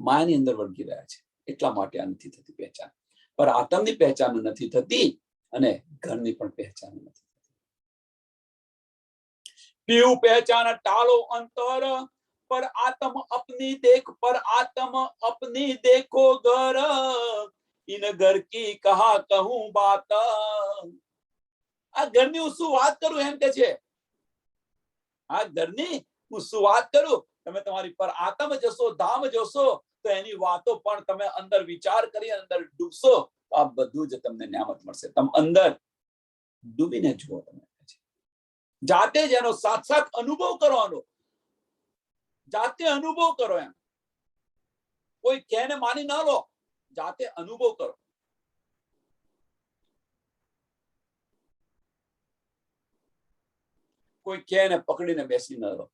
માયાની અંદર વળગી રહ્યા છે. એટલા માટે આ નથી થતી પહેચાન. પર આત્મની પહેચાન નથી થતી અને ઘરની પણ પહેચાન નથી થતી. પીવું પહેચાન ટાળો અંતર, पर आत्म अपनी देखो घर, इन घर की कहा कहूं बात. આ ઘરની હું શું વાત કરું એમ કે છે. આ ઘરની હું શું વાત કરું? તમે તમારી પર આત્મ જશો, ધામ જશો તો એની વાતો પણ તમે અંદર વિચાર કરી અંદર ડૂબશો. આ બધું જ તમને નિયામત મળશે. તમે અંદર ડૂબીને જુઓ. તમે જાતે જ એનો સાક્ષાત અનુભવ કરવાનો, જાતે અનુભવ કરો. એમ કોઈ કહેને માની ના લો, જાતે અનુભવ કરો. કોઈ કહેને પકડીને બેસી ન રહો.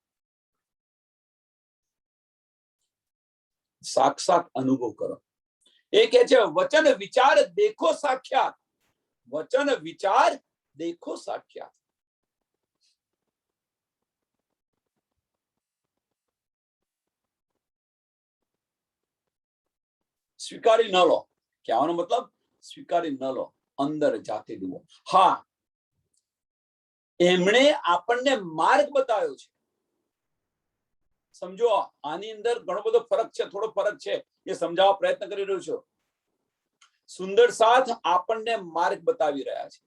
સાક્ષાત અનુભવ કરો. એ કે છે વચન વિચાર દેખો સાક્ષાત. વચન વિચાર દેખો સાક્ષાત. સ્વીકારી ન લો. કહેવાનો મતલબ સ્વીકારી ન લો, અંદર જાતે ડૂબો. હા, એમણે આપણને માર્ગ બતાવ્યો છે. સમજો, આની અંદર ઘણો બધો ફરક છે, થોડો ફરક છે, એ સમજાવવા પ્રયત્ન કરી રહ્યો છું. સુંદર સાથ આપણને માર્ગ બતાવી રહ્યા છે.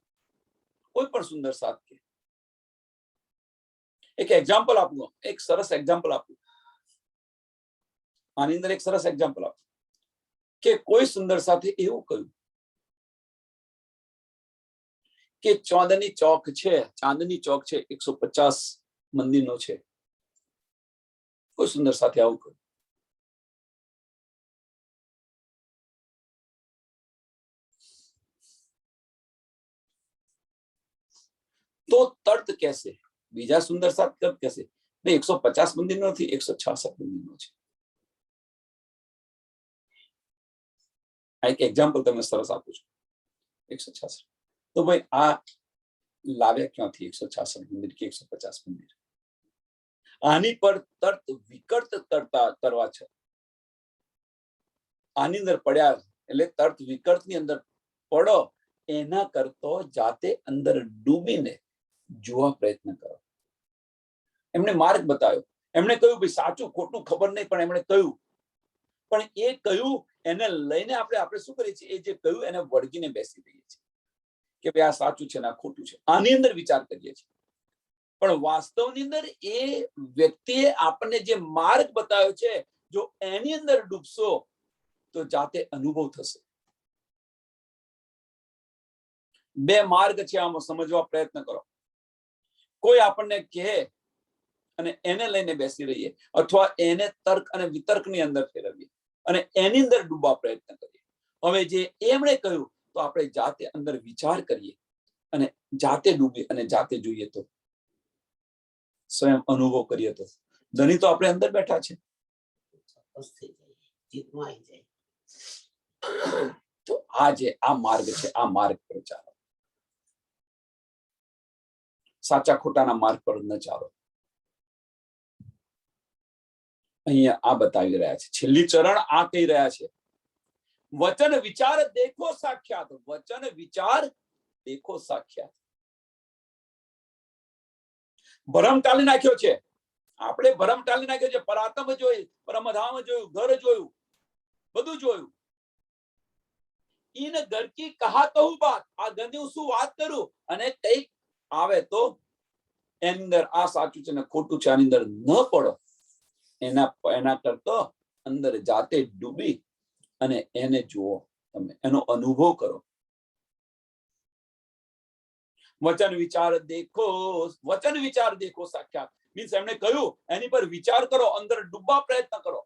કોઈ પણ સુંદર સાથ કે એક એક્ઝામ્પલ આપું, એક સરસ એક્ઝામ્પલ આપું. આની અંદર એક સરસ એક્ઝામ્પલ આપું કે કોઈ સુંદર સાથે એવું કહ્યું કે ચાંદની ચોક છે, 150 મંદિરનો છે. કોઈ સુંદર સાથે આવું કહ્યું. તો તર્ક કહેશે, બીજા સુંદર સાથ તર્ક કહેશે 150 મંદિરનો નથી, 166 મંદિરનો છે. આ એક એક્ઝામ્પલ તમને સરસ આપું છું. 166. તો ભાઈ આ લાવ્યા ક્યાંથી 166 મંદિર કે 150 મંદિર? આની પર તર્ક વિકર્ત કરવા છે. આની અંદર પડ્યા એટલે તર્ક વિકર્તની અંદર પડો એના કરતો જાતે અંદર ડૂબીને જોવા પ્રયત્ન કરો. એમણે માર્ગ બતાવ્યો. એમણે કહ્યું ભાઈ સાચું ખોટું ખબર નહીં, પણ એમણે કહ્યું. પણ એ કહ્યું એને લઈને આપણે શું કરીએ છીએ? એ જે કહ્યું એને વળગીને બેસી રહીએ છીએ કે ભાઈ આ સાચું છે ને આ ખોટું છે. આની અંદર વિચાર કરીએ છીએ. પણ વાસ્તવની અંદર એ વ્યક્તિએ આપણને જે માર્ગ બતાવ્યો છે, જો એની અંદર ડૂબશો તો જાતે અનુભવ થશે. બે માર્ગ છે, આમાં સમજવા પ્રયત્ન કરો. કોઈ આપણને કહે અને એને લઈને બેસી રહીએ, અથવા એને તર્ક અને વિતર્કની અંદર ફેરવીએ અને એની અંદર ડૂબવા પ્રયત્ન કરીએ. હવે જે એમણે કહ્યું તો આપણે જાતે અંદર વિચાર કરીએ અને જાતે ડૂબીએ અને જાતે જોઈએ તો સ્વયં અનુભવ કરીએ તો ધની તો આપણે અંદર બેઠા છે. તો આજે આ માર્ગ છે, આ માર્ગ પર ચાલો, સાચા ખોટાના માર્ગ પર ન ચાલો. અહીંયા આ બતાવી રહ્યા છે. છેલ્લી ચરણ આ કહી રહ્યા છે, વચન વિચાર દેખો સાક્ષાત. વચન વિચાર દેખો સાક્ષાત. ભરમ ટાળી નાખ્યો છે. આપણે ભરમ ટાળી નાખ્યો છે. પરાતમ જોઈ, પરમધામ જોયું, ઘર જોયું, બધું જોયું. ઈન ઘર કી કહા કહું બાત. આ ઘરની શું વાત કરું, અને કઈક આવે તો એની અંદર આ સાચું છે ને ખોટું છે, આની અંદર ન પડો. એના કરતો અંદર જાતે ડૂબી અને એને જુઓ, તમે એનો અનુભવ કરો. વચન વિચાર દેખો, વચન વિચાર દેખો સાક્ષાત. મીન્સ એમણે કહ્યું એની પર વિચાર કરો, અંદર ડૂબવા પ્રયત્ન કરો.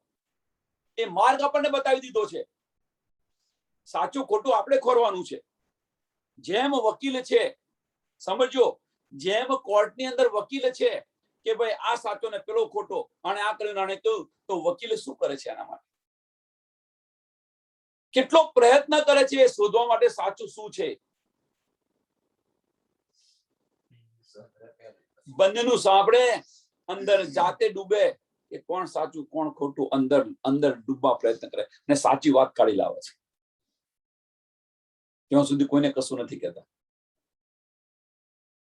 એ માર્ગ આપણને બતાવી દીધો છે. સાચું ખોટું આપણે ખોરવાનું છે. જેમ વકીલ છે, સમજો, જેમ કોર્ટની અંદર વકીલ છે કે ભાઈ આ સાચો ને પેલો ખોટો, અને આ કર્યું આને કહ્યું, તો વકીલ શું કરે છે એના માટે? કેટલો પ્રયત્ન કરે છે શોધવા માટે સાચું શું છે. બંનેનું સાંભળે, અંદર જાતે ડૂબે કે કોણ સાચું કોણ ખોટું, અંદર અંદર ડૂબવા પ્રયત્ન કરે અને સાચી વાત કાઢી લાવે છે. ત્યાં સુધી કોઈને કશું નથી કહેતા.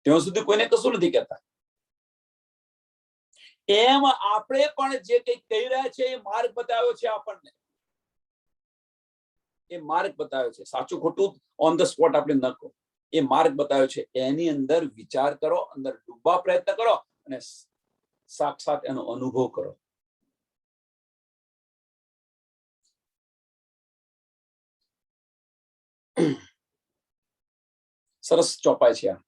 ત્યાં સુધી કોઈને કશું નથી કહેતા. એમ આપણે પણ જે કંઈ કહી રહ્યા છે એ માર્ગ બતાવ્યો છે આપણને. એ માર્ગ બતાવ્યો છે. સાચું ખોટું ઓન ધ સ્પોટ આપણે ન કહો. એ માર્ગ બતાવ્યો છે. એની અંદર વિચાર કરો, અંદર ડૂબવા પ્રયત્ન કરો અને સાક્ષાત એનો અનુભવ કરો. સરસ ચોપાઈ છે આ.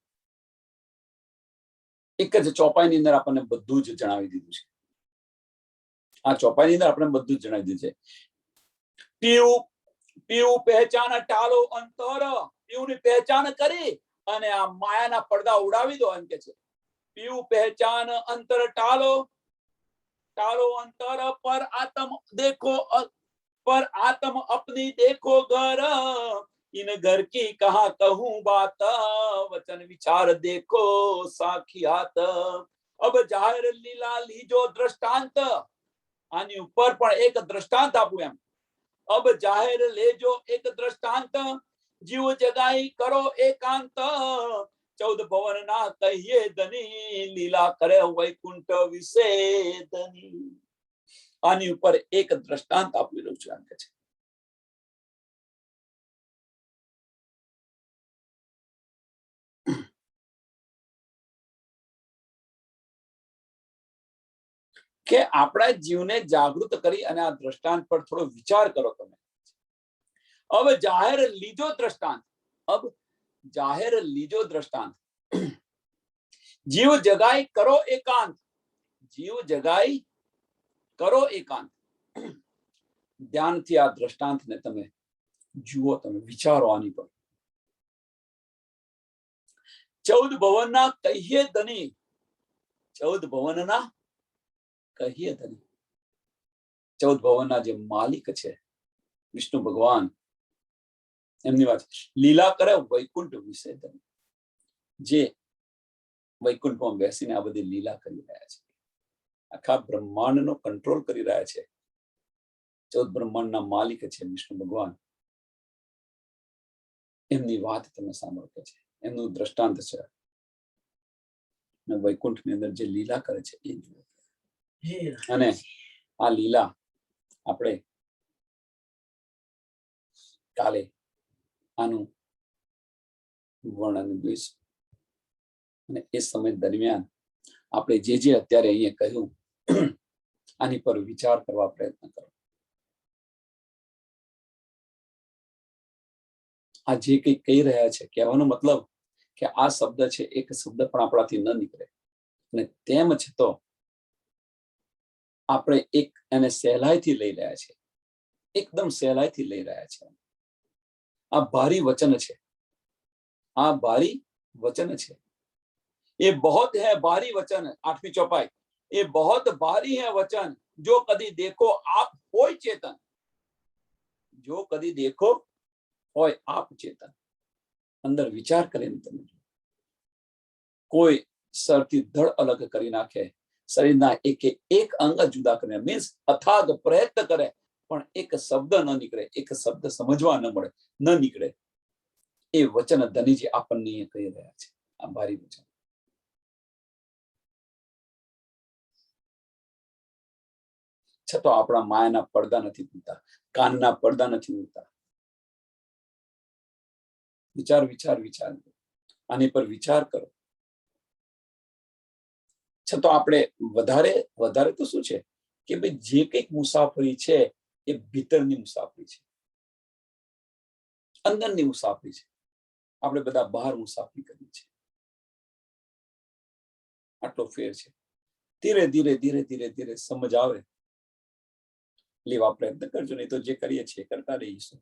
એક જ ચોપાઈની અંદર આપણને બધું જ જણાવી દીધું છે. આ ચોપાઈની અંદર આપણે બધું જ જણાવી દીધું છે. પીવું પીવું પહેચાન ટાળો અંતર. પીવુંની પહેચાન કરી અને આ માયાના પડદા ઉડાવી દો એમ કે છે. પીવું પહેચાન અંતર ટાળો, ટાળો અંતર પર આત્મ દેખો, पर आत्म अपनी देखो घर. इन घर की कहा कहूं बात. वचन विचार देखो साखियात. अब जाहिर लीला लीजो दृष्टांत. આની ઉપર પણ એક દ્રષ્ટાંત આપું એમ. अब जाहिर लेजो एक दृष्टांत. जीव जगाई करो एकांत. 14 भवन ना कहिए धनी. लीला करे वैकुंठ विषेदनी. આની ઉપર એક દ્રષ્ટાંત આપેલું છે એમ કે છે. કે આપણા જીવને જાગૃત કરી અને આ દ્રષ્ટાંત પર થોડો વિચાર કરો તમે. अब जाहिर लीजो दृष्टांत. अब जाहिर लीजो दृष्टांत. जीव जगाई करो एकांत. जीव जगाई કરો એકાંત. ધ્યાનથી આ દ્રષ્ટાંતને તમે જુઓ, તમે વિચારો આની પર. 14 ભવનના કહીએ ધની. 14 ભવનના કહીએ ધની. 14 ભવનના જે માલિક છે વિષ્ણુ ભગવાન, એમની વાત. લીલા કરે વૈકુંઠ વિશે ધની. જે વૈકુંઠમાં બેસીને આ બધી લીલા કરી રહ્યા છે. આખા બ્રહ્માંડનો કંટ્રોલ કરી રહ્યા છે. 14 બ્રહ્માંડના માલિક છે વિષ્ણુ ભગવાન. એમની વાત તમે સાંભળો છે. એમનું દ્રષ્ટાંત છે. અને વૈકુંઠની અંદર જે લીલા કરે છે એ જુઓ. અને આ લીલા આપણે કાલે આનું વર્ણન જોઈશું. અને એ સમય દરમિયાન આપણે જે જે અત્યારે અહીંયા કહ્યું આની પર વિચાર કરવા પ્રયત્ન કરો. આ જે કંઈ કહી રહ્યા છે, કહેવાનો મતલબ કે આ શબ્દ છે એક શબ્દ પણ આપણાથી ન નીકળે. અને તેમ છતાં આપણે એક એને સહેલાઈથી લઈ રહ્યા છે. એકદમ સહેલાઈથી લઈ રહ્યા છે. આ ભારી વચન છે. આ ભારી વચન છે. ये बहुत है भारी वचन. 8वीं चौपाई. ये बहुत भारी है वचन. जो कभी देखो आप होय चेतन. जो कभी देखो હોય આપ ચેતન, અંદર વિચાર કરીને તમે કોઈ સરથી ધડ અલગ કરી નાખે, શરીરના એક અંગ જુદા કરીને, મીન્સ અથાગ પ્રયત્ન કરે પણ એક શબ્દ ન નીકળે, એક શબ્દ સમજવા ન મળે, ન નીકળે, એ વચન ધનીજી આપણને કહી રહ્યા છે. આ ભારી વચન. છતાં આપણા માયાના પડદા નથી તૂટતા, કાનના પડદા નથી ઉડતા. વિચાર વિચાર વિચાર, આની પર વિચાર કરો. છતાં આપણે વધારે તો શું છે કે ભાઈ જે કંઈક મુસાફરી છે એ ભીતરની મુસાફરી છે, અંદરની મુસાફરી છે. આપણે બધા બહાર મુસાફરી કરીએ છીએ. આટલો ફેર છે. ધીરે ધીરે ધીરે ધીરે ધીરે સમજ આવે લેવા પ્રયત્ન કરજો, નહીં તો જે કરીએ છીએ કરતા રહીશું.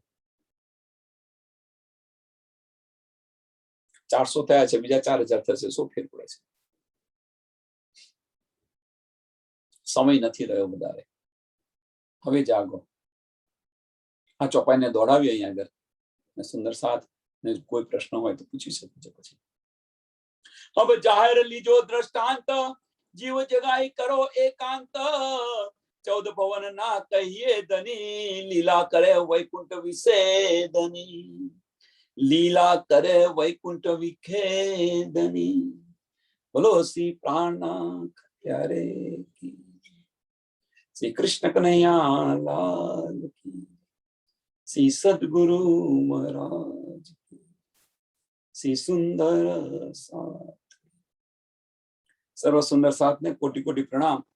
400 થયા છે, બીજા 4000 થશે, શું ફેર પડે છે? સમય નથી રહ્યો વધારે. હવે જાગો. આ ચોપાઈને દોડાવી અહીંયા આગળ સુંદર સાથ. કોઈ પ્રશ્ન હોય તો પૂછી શકો છો પછી. હવે જાહેર લીજો દ્રષ્ટાંત, જીવ જગાઈ કરો એકાંત. 14 ભવન ના કહીએ ધની, લીલા કરે વૈકુંઠ વિશે ધની, લીલા કરે વૈકુંઠ વિખે ધની. બોલો શ્રી પ્રાણનાથ પ્યારે કી, શ્રી કૃષ્ણ કનૈયા લાલ કી, શ્રી સદગુરુ મહારાજ કી, શ્રી સુંદર સાથ. સર્વ સુંદર સાથ ને કોટી કોટી પ્રણામ.